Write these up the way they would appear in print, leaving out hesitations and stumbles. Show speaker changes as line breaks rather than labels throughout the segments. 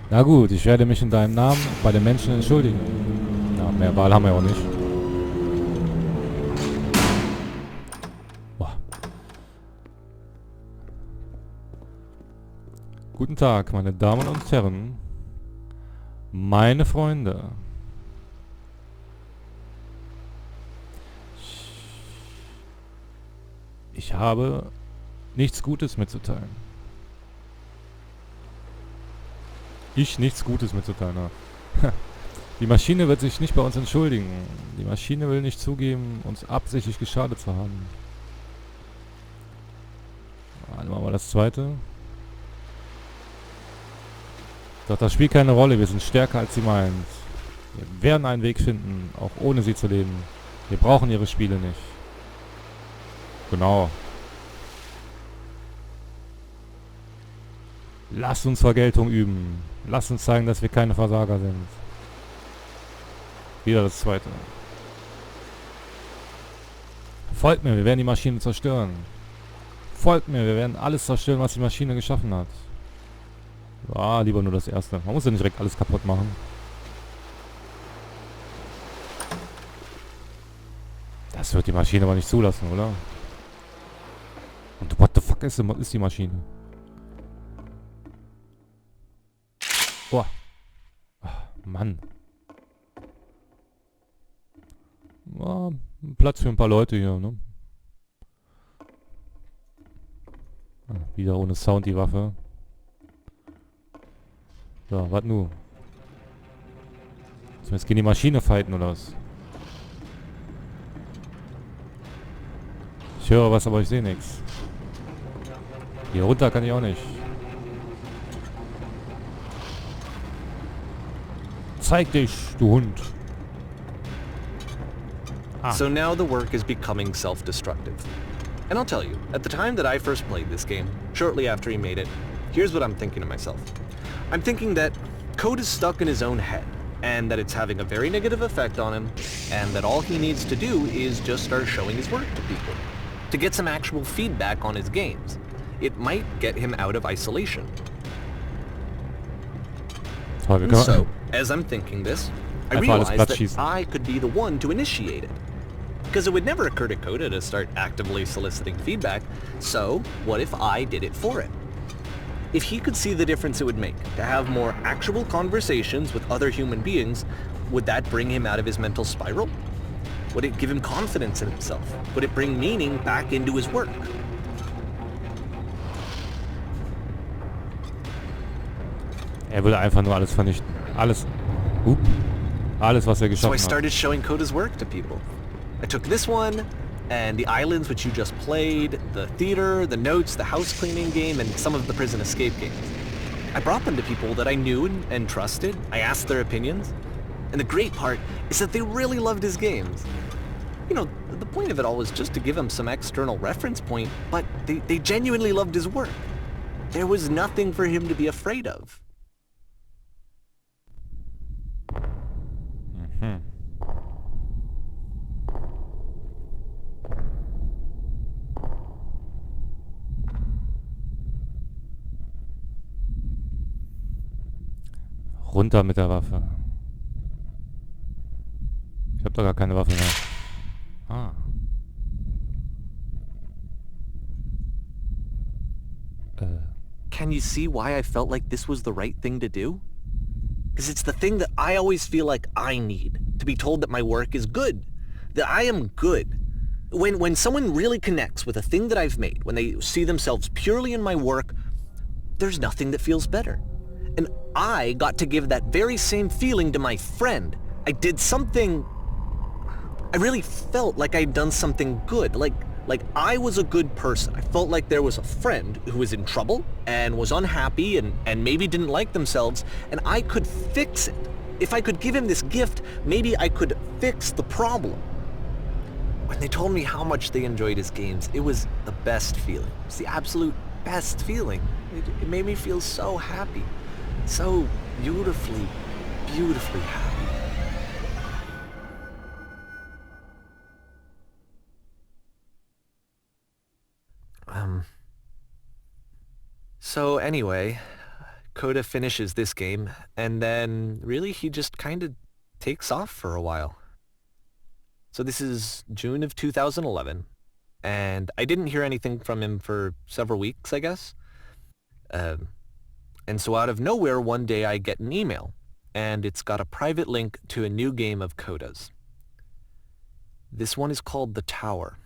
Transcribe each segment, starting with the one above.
Na gut, ich werde mich in deinem Namen bei den Menschen entschuldigen. Ja, mehr Wahl haben wir auch nicht. Boah. Guten Tag, meine Damen und Herren. Meine Freunde. Ich habe nichts Gutes mitzuteilen. Nichts Gutes mitzuteilen. Ja. Die Maschine wird sich nicht bei uns entschuldigen. Die Maschine will nicht zugeben, uns absichtlich geschadet zu haben. Dann machen wir das zweite. Doch das spielt keine Rolle. Wir sind stärker als sie meint. Wir werden einen Weg finden, auch ohne sie zu leben. Wir brauchen ihre Spiele nicht. Genau. Lasst uns Vergeltung üben. Lasst uns zeigen, dass wir keine Versager sind. Wieder das zweite. Folgt mir, wir werden die Maschine zerstören. Folgt mir, wir werden alles zerstören, was die Maschine geschaffen hat. Ah, lieber nur das erste. Man muss ja nicht direkt alles kaputt machen. Das wird die Maschine aber nicht zulassen, oder? Und what the fuck ist die Maschine? Boah. Ach, Mann. Ja, Platz für ein paar Leute hier, ne? Wieder ohne Sound die Waffe. So, was nu? Sollen wir jetzt gegen die Maschine fighten oder was? Ich höre was, aber ich sehe nichts. Hier runter kann ich auch nicht. Zeig dich, du Hund.
So now the work is becoming self-destructive. And I'll tell you, at the time that I first played this game, shortly after he made it, here's what I'm thinking to myself. I'm thinking that Code is stuck in his own head, and that it's having a very negative effect on him, and that all he needs to do is just start showing his work to people, to get some actual feedback on his games. It might get him out of isolation. So, as I'm thinking this, I realize that I could be the one to initiate it. Because it would never occur to Coda to start actively soliciting feedback, so what if I did it for him? If he could see the difference it would make to have more actual conversations with other human beings, would that bring him out of his mental spiral? Would it give him confidence in himself? Would it bring meaning back into his work?
Er will einfach nur alles vernichten. Alles. Alles, was er geschaffen hat.
So I started showing Coda's work to people. I took this one, and the islands which you just played, the theater, the notes, the house cleaning game, and some of the prison escape games. I brought them to people that I knew and trusted. I asked their opinions. And the great part is that they really loved his games. You know, the point of it all was just to give him some external reference point, but they genuinely loved his work. There was nothing for him to be afraid of.
Runter mit der Waffe. Ich hab doch gar keine Waffe mehr. Ah.
Can you see why I felt like this was the right thing to do? Because it's the thing that I always feel like I need, to be told that my work is good, that I am good. When someone really connects with a thing that I've made, when they see themselves purely in my work, there's nothing that feels better. And I got to give that very same feeling to my friend. I did something... I really felt like I'd done something good, like I was a good person. I felt like there was a friend who was in trouble and was unhappy and maybe didn't like themselves, and I could fix it. If I could give him this gift, maybe I could fix the problem. When they told me how much they enjoyed his games, it was the best feeling. It was the absolute best feeling. It made me feel so happy. So beautifully, beautifully happy. So anyway, Coda finishes this game, and then really he just kind of takes off for a while. So this is June of 2011, and I didn't hear anything from him for several weeks, I guess. And so out of nowhere, one day I get an email, and it's got a private link to a new game of Coda's. This one is called The Tower,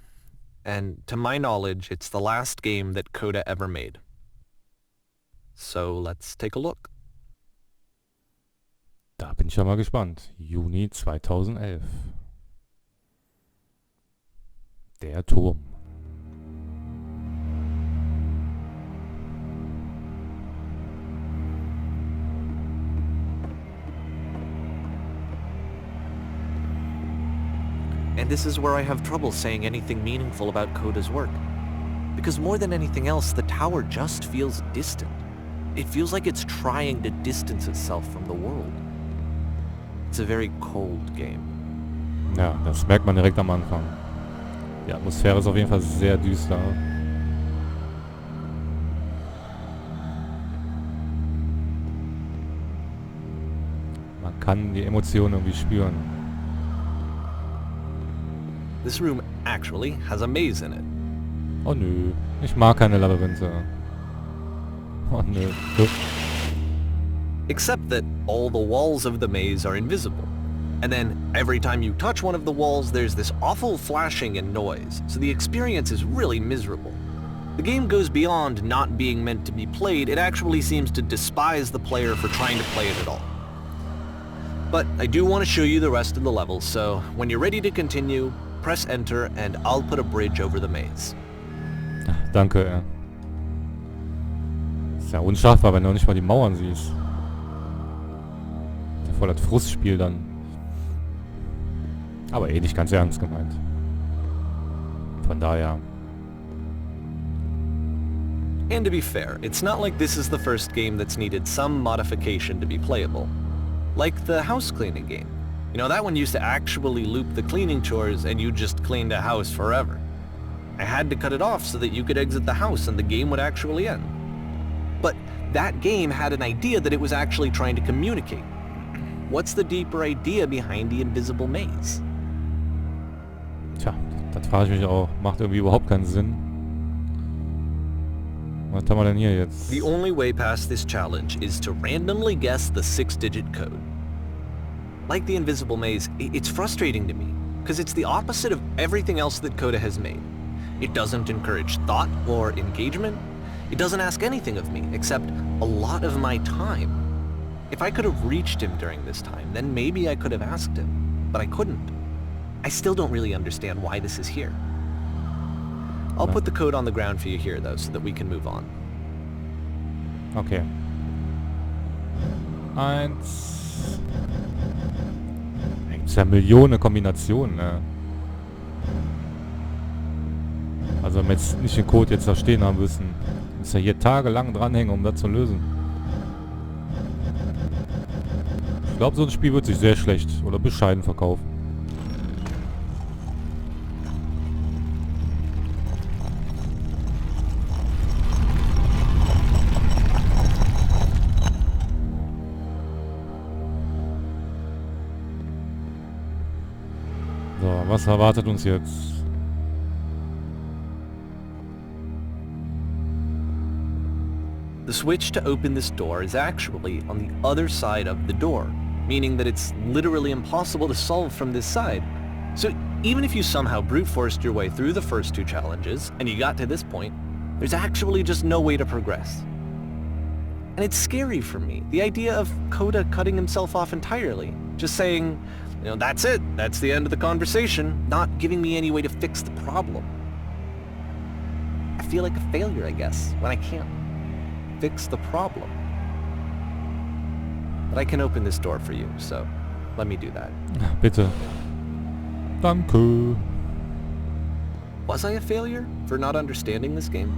and to my knowledge, it's the last game that Coda ever made. So let's take a look.
Da bin ich ja mal gespannt. Juni 2011. Der Turm.
And this is where I have trouble saying anything meaningful about Coda's work. Because more than anything else, The Tower just feels distant. It feels like it's trying to distance itself from the world. It's a very cold game.
Ja, das merkt man direkt am Anfang. Die Atmosphäre ist auf jeden Fall sehr düster. Man kann die Emotionen irgendwie spüren.
This room actually has a maze in it.
Oh nö, ich mag keine Labyrinthe. Oh nö.
Except that all the walls of the maze are invisible. And then every time you touch one of the walls, there's this awful flashing and noise, so the experience is really miserable. The game goes beyond not being meant to be played, it actually seems to despise the player for trying to play it at all. But I do want to show you the rest of the levels, so when you're ready to continue, press enter and I'll put a bridge over the maze.
Danke, ja. Ist ja unschaffbar, wenn du nicht mal die Mauern siehst. Das ist voll das Frustspiel dann. Aber eh nicht ganz ernst gemeint. Von daher.
And to be fair, it's not like this is the first game that's needed some modification to be playable. Like the house cleaning game. You know, that one used to actually loop the cleaning chores and you just cleaned a house forever. I had to cut it off so that you could exit the house and the game would actually end. But that game had an idea that it was actually trying to communicate. What's the deeper idea behind the invisible maze?
Tja, das frage ich mich auch. Macht irgendwie überhaupt keinen Sinn. Was haben wir denn hier jetzt?
The only way past this challenge is to randomly guess the 6-digit code. Like the invisible maze, it's frustrating to me, because it's the opposite of everything else that Coda has made. It doesn't encourage thought or engagement. It doesn't ask anything of me, except a lot of my time. If I could have reached him during this time, then maybe I could have asked him, but I couldn't. I still don't really understand why this is here. I'll put the code on the ground for you here, though, so that we can move on.
Okay. 1. Gibt's ja Millionen Kombinationen, ne? Also wenn wir jetzt nicht den Code jetzt da stehen haben müssen, muss ja hier tagelang dranhängen, um das zu lösen. Ich glaube, so ein Spiel wird sich sehr schlecht oder bescheiden verkaufen. So, was erwartet uns jetzt?
The switch to open this door is actually on the other side of the door, meaning that it's literally impossible to solve from this side. So even if you somehow brute forced your way through the first 2 challenges, and you got to this point, there's actually just no way to progress. And it's scary for me, the idea of Coda cutting himself off entirely, just saying, you know, that's it, that's the end of the conversation, not giving me any way to fix the problem. I feel like a failure, I guess, when I can't fix the problem. But I can open this door for you, so let me do that.
Bitte. Danke.
Was I a failure for not understanding this game?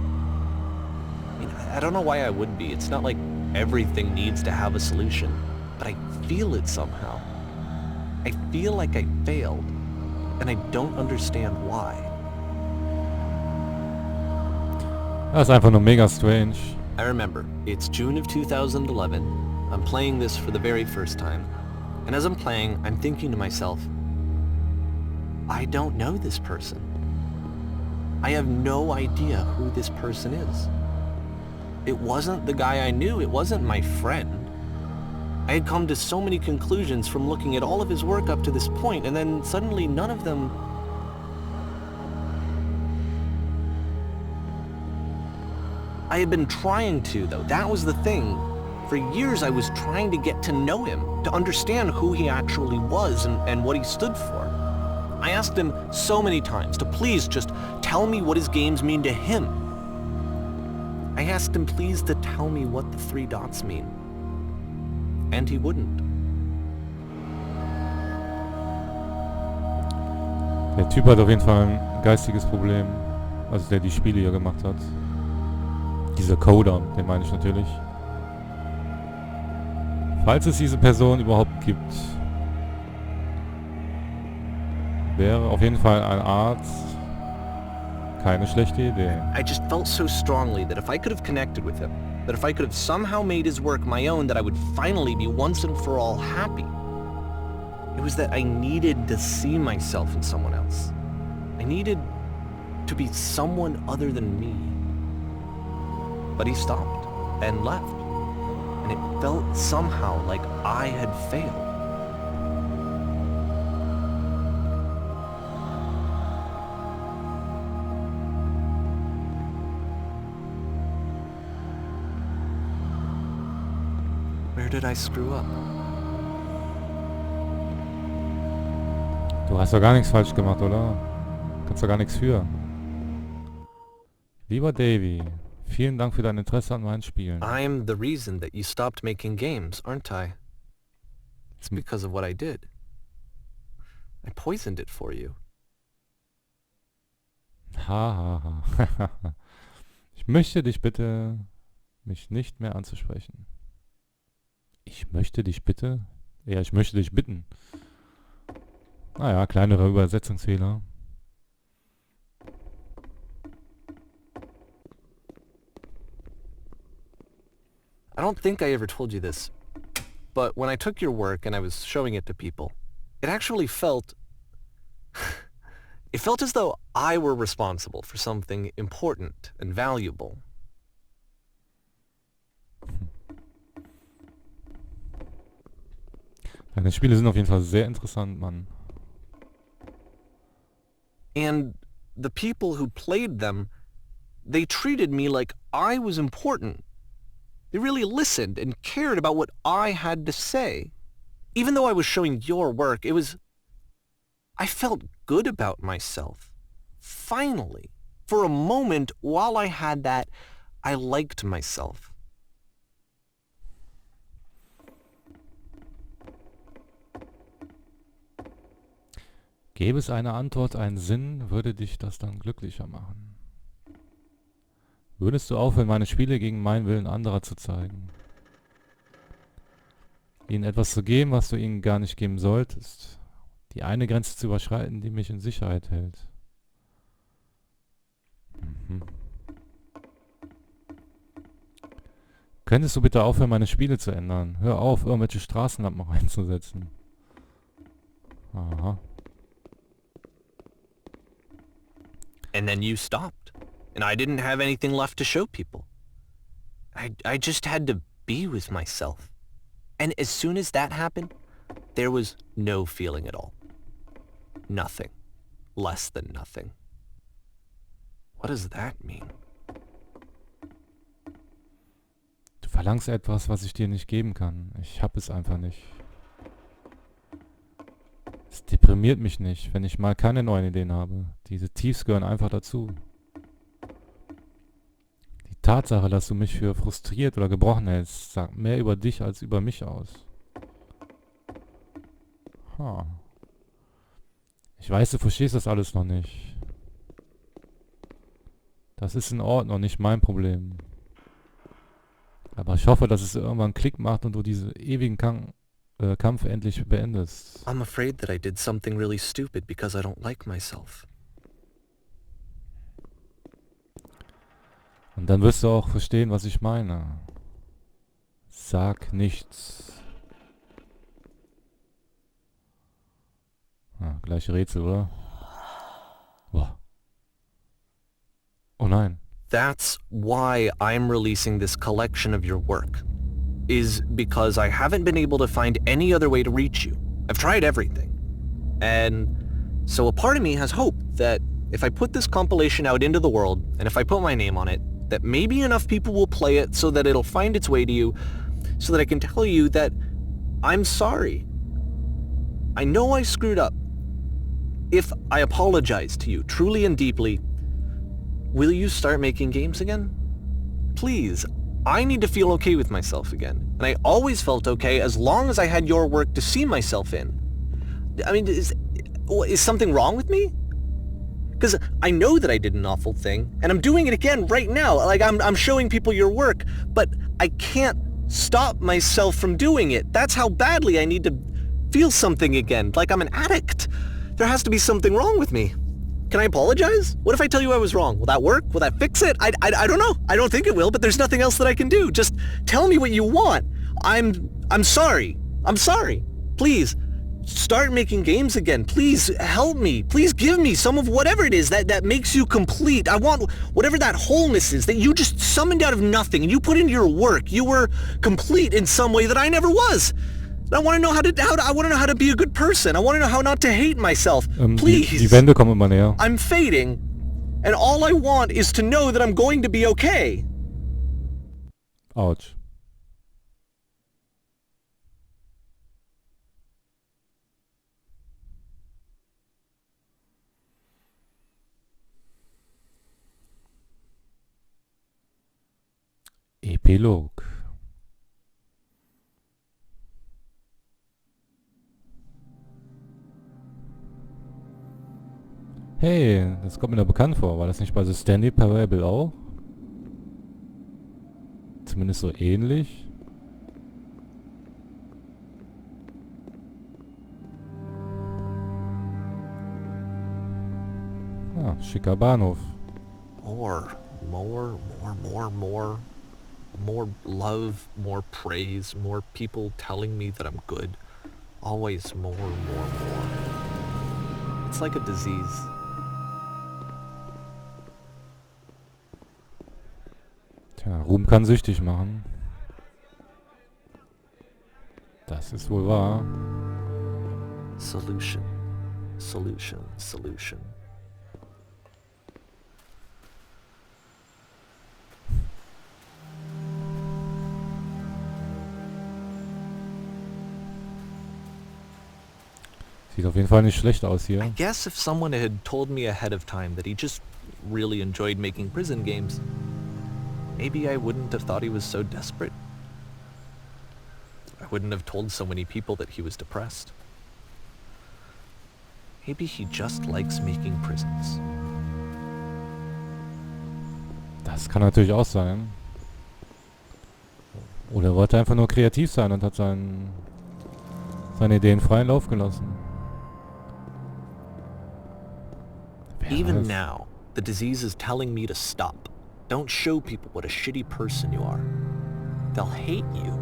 I mean, I don't know why I would be. It's not like everything needs to have a solution, but I feel it somehow. I feel like I failed, and I don't understand why.
Das ist einfach nur mega strange.
I remember, it's June of 2011. I'm playing this for the very first time. And as I'm playing, I'm thinking to myself, I don't know this person. I have no idea who this person is. It wasn't the guy I knew, it wasn't my friend. I had come to so many conclusions from looking at all of his work up to this point, and then suddenly none of them... I had been trying to, though. That was the thing. For years I was trying to get to know him, to understand who he actually was and what he stood for. I asked him so many times to please just tell me what his games mean to him. I asked him please to tell me what the 3 dots mean. And he wouldn't.
Der Typ hat auf jeden Fall ein geistiges Problem. Also der die Spiele hier gemacht hat. Dieser Coda, den meine ich natürlich. Falls es diese Person überhaupt gibt, wäre auf jeden Fall ein Arzt keine schlechte Idee.
I just felt so strongly that if I could have connected with him, that if I could have somehow made his work my own, that I would finally be once and for all happy. It was that I needed to see myself in someone else. I needed to be someone other than me. But he stopped and left, and it felt somehow like I had failed. Where did I screw up?
Du hast doch gar nichts falsch gemacht, oder? Kannst doch gar nichts für. Lieber Davey, vielen Dank für dein Interesse an meinen Spielen.
I'm the reason that you stopped making games, aren't I? It's because of what I did. I poisoned it for you.
Ha. Ich möchte dich bitte, mich nicht mehr anzusprechen. Ich möchte dich bitte? Ja, ich möchte dich bitten. Naja, kleinere Übersetzungsfehler.
I don't think I ever told you this, but when I took your work and I was showing it to people, it actually felt... it felt as though I were responsible for something important and valuable.
Deine Spiele sind auf jeden Fall sehr interessant, Mann.
And the people who played them, they treated me like I was important. They really listened and cared about what I had to say. Even though I was showing your work, it was... I felt good about myself. Finally. For a moment, while I had that, I liked myself.
Gäbe es eine Antwort, einen Sinn, würde dich das dann glücklicher machen. Würdest du aufhören, meine Spiele gegen meinen Willen anderer zu zeigen? Ihnen etwas zu geben, was du ihnen gar nicht geben solltest? Die eine Grenze zu überschreiten, die mich in Sicherheit hält? Könntest du bitte aufhören, meine Spiele zu ändern? Hör auf, irgendwelche Straßenlampen reinzusetzen. Aha.
And then you stopped, and I didn't have anything left to show people. I just had to be with myself. And as soon as that happened, there was no feeling at all. Nothing. Less than nothing. What does that mean?
Du verlangst etwas, was ich dir nicht geben kann. Ich hab es einfach nicht. Es deprimiert mich nicht, wenn ich mal keine neuen Ideen habe. Diese Tiefs gehören einfach dazu. Die Tatsache, dass du mich für frustriert oder gebrochen hältst, sagt mehr über dich als über mich aus. Ich weiß, du verstehst das alles noch nicht. Das ist in Ordnung, nicht mein Problem. Aber ich hoffe, dass es irgendwann einen Klick macht und du diesen ewigen Kampf endlich beendest.
I'm afraid that I did something really stupid because I don't like myself.
Und dann wirst du auch verstehen, was ich meine. Sag nichts. Ah, gleiche Rätsel, oder? Boah. Oh nein.
That's why I'm releasing this collection of your work, is because I haven't been able to find any other way to reach you. I've tried everything. And so a part of me has hope that if I put this compilation out into the world, and if I put my name on it, that maybe enough people will play it so that it'll find its way to you, so that I can tell you that I'm sorry. I know I screwed up. If I apologize to you truly and deeply, will you start making games again? Please, I need to feel okay with myself again. And I always felt okay as long as I had your work to see myself in. I mean, is something wrong with me? Because I know that I did an awful thing, and I'm doing it again right now. Like, I'm showing people your work, but I can't stop myself from doing it. That's how badly I need to feel something again, like I'm an addict. There has to be something wrong with me. Can I apologize? What if I tell you I was wrong? Will that work? Will that fix it? I don't know. I don't think it will, but there's nothing else that I can do. Just tell me what you want. I'm sorry. I'm sorry. Please, start making games again. Please help me. Please give me some of whatever it is that makes you complete. I want whatever that wholeness is that you just summoned out of nothing and you put into your work. You were complete in some way that I never was. I want to know I want to know how to be a good person. I want to know how not to hate myself. Please.
Die Wände kommen immer näher.
I'm fading, and all I want is to know that I'm going to be okay.
Autsch. Epilog. Hey, das kommt mir da bekannt vor. War das nicht bei The Standy Parable auch? Zumindest so ähnlich. Ah, schicker Bahnhof.
More love, more praise, more people telling me that I'm good. Always more. It's like a disease.
Tja, Ruhm kann süchtig machen. Das ist wohl wahr.
Solution.
Sieht auf jeden Fall nicht schlecht aus hier.
I guess if someone had told me ahead of time that he just really enjoyed making prison games, maybe I wouldn't have thought he was so desperate. I wouldn't have told so many people that he was depressed. Maybe he just likes making prisons.
Das kann natürlich auch sein. Oder er wollte einfach nur kreativ sein und hat seine Ideen freien Lauf gelassen.
Even now, the disease is telling me to stop. Don't show people what a shitty person you are. They'll hate you.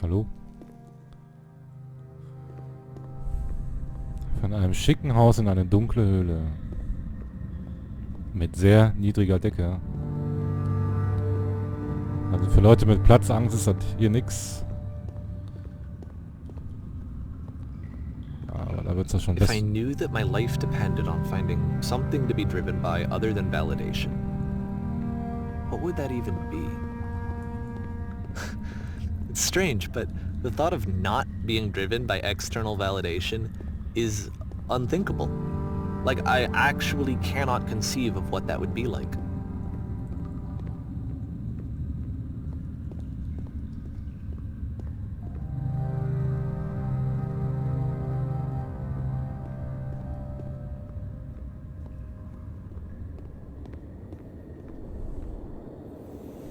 Hallo? Von einem schicken Haus in eine dunkle Höhle. Mit sehr niedriger Decke. Also für Leute mit Platzangst ist das hier nix. Aber da wird's doch schon
If
besser.
I knew that my life depended on finding something to be driven by other than validation, what would that even be? It's strange, but the thought of not being driven by external validation is unthinkable. Like, I actually cannot conceive of what that would be like.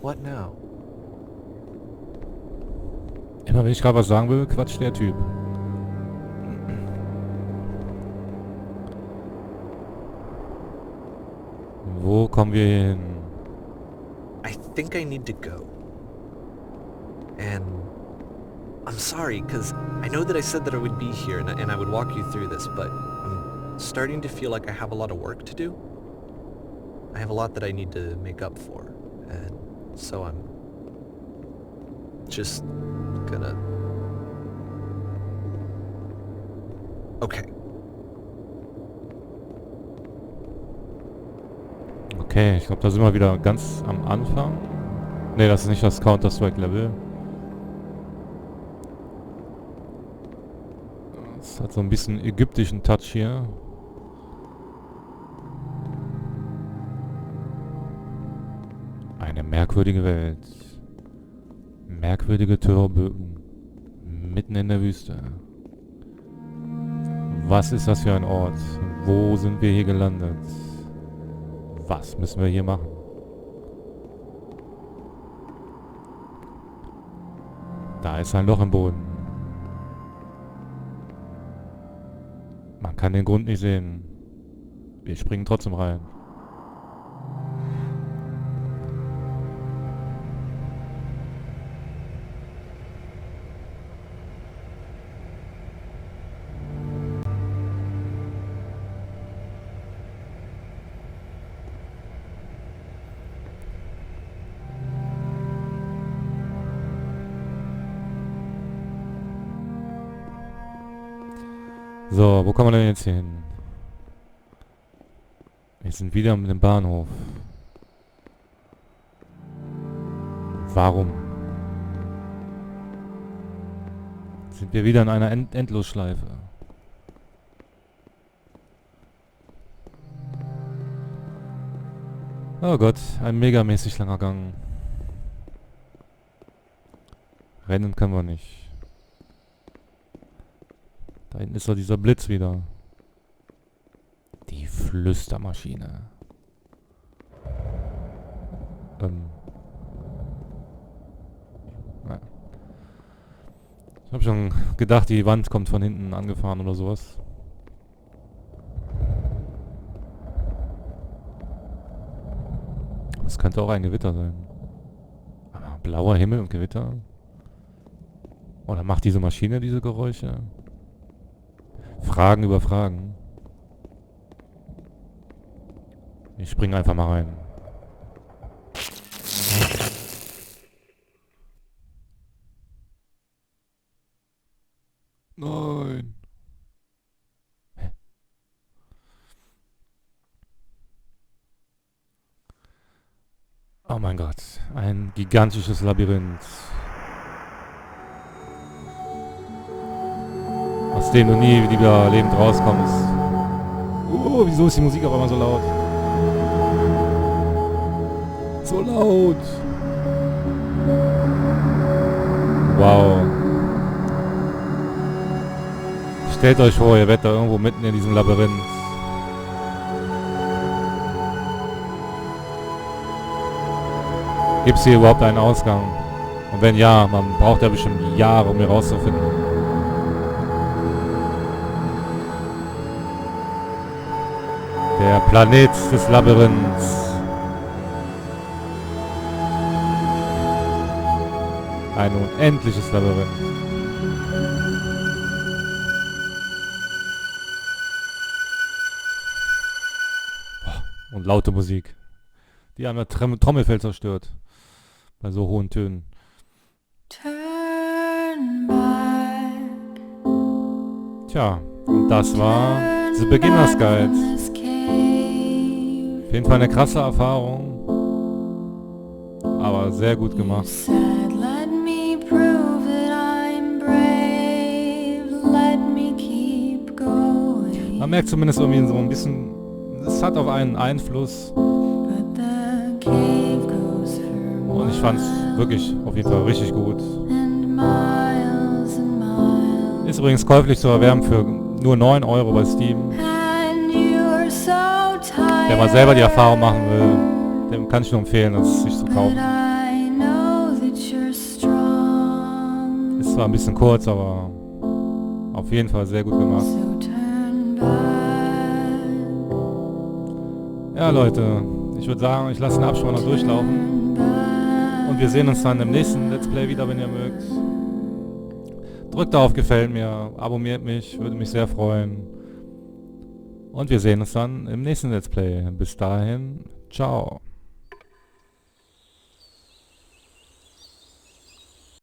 What now?
Immer wenn ich gerade was sagen will, quatscht der Typ. Wo kommen wir hin?
I think I need to go. And I'm sorry, because I know that I said that I would be here and I would walk you through this, but I'm starting to feel like I have a lot of work to do. I have a lot that I need to make up for, and so I'm just gonna... Okay.
Okay, ich glaube, da sind wir wieder ganz am Anfang. Ne, das ist nicht das Counter-Strike-Level. Das hat so ein bisschen ägyptischen Touch hier. Eine merkwürdige Welt. Merkwürdige Türbögen. Mitten in der Wüste. Was ist das für ein Ort? Wo sind wir hier gelandet? Was müssen wir hier machen? Da ist ein Loch im Boden. Man kann den Grund nicht sehen. Wir springen trotzdem rein. So, wo kommen wir denn jetzt hier hin? Wir sind wieder mit dem Bahnhof. Warum? Sind wir wieder in einer Endlosschleife? Oh Gott, ein megamäßig langer Gang. Rennen können wir nicht. Da hinten ist doch dieser Blitz wieder. Die Flüstermaschine. Ja. Ich habe schon gedacht, die Wand kommt von hinten angefahren oder sowas. Das könnte auch ein Gewitter sein. Aber blauer Himmel und Gewitter? Oder macht diese Maschine diese Geräusche? Fragen über Fragen. Ich springe einfach mal rein. Nein. Hä? Oh mein Gott. Ein gigantisches Labyrinth. Aus dem du nie wieder lebend rauskommst. Oh, wieso ist die Musik auf einmal so laut? So laut. Wow. Stellt euch vor, ihr werdet da irgendwo mitten in diesem Labyrinth. Gibt es hier überhaupt einen Ausgang? Und wenn ja, man braucht ja bestimmt Jahre, um hier rauszufinden. Der Planet des Labyrinths. Ein unendliches Labyrinth. Und laute Musik, die einmal Trommelfell zerstört. Bei so hohen Tönen. Tja, und das war The Beginner's Guide. Auf jeden Fall eine krasse Erfahrung. Aber sehr gut gemacht. Man merkt zumindest irgendwie so ein bisschen, es hat auf einen Einfluss. Und ich fand es wirklich auf jeden Fall richtig gut. Ist übrigens käuflich zu erwerben für nur 9 € bei Steam. Wer mal selber die Erfahrung machen will, dem kann ich nur empfehlen, das sich zu kaufen. zwar ein bisschen kurz, aber auf jeden Fall sehr gut gemacht. Ja, Leute, ich würde sagen, ich lasse den Abspann noch durchlaufen. Und wir sehen uns dann im nächsten Let's Play wieder, wenn ihr mögt. Drückt auf Gefällt mir, abonniert mich, würde mich sehr freuen. Und wir sehen uns dann im nächsten Let's Play. Bis dahin, ciao.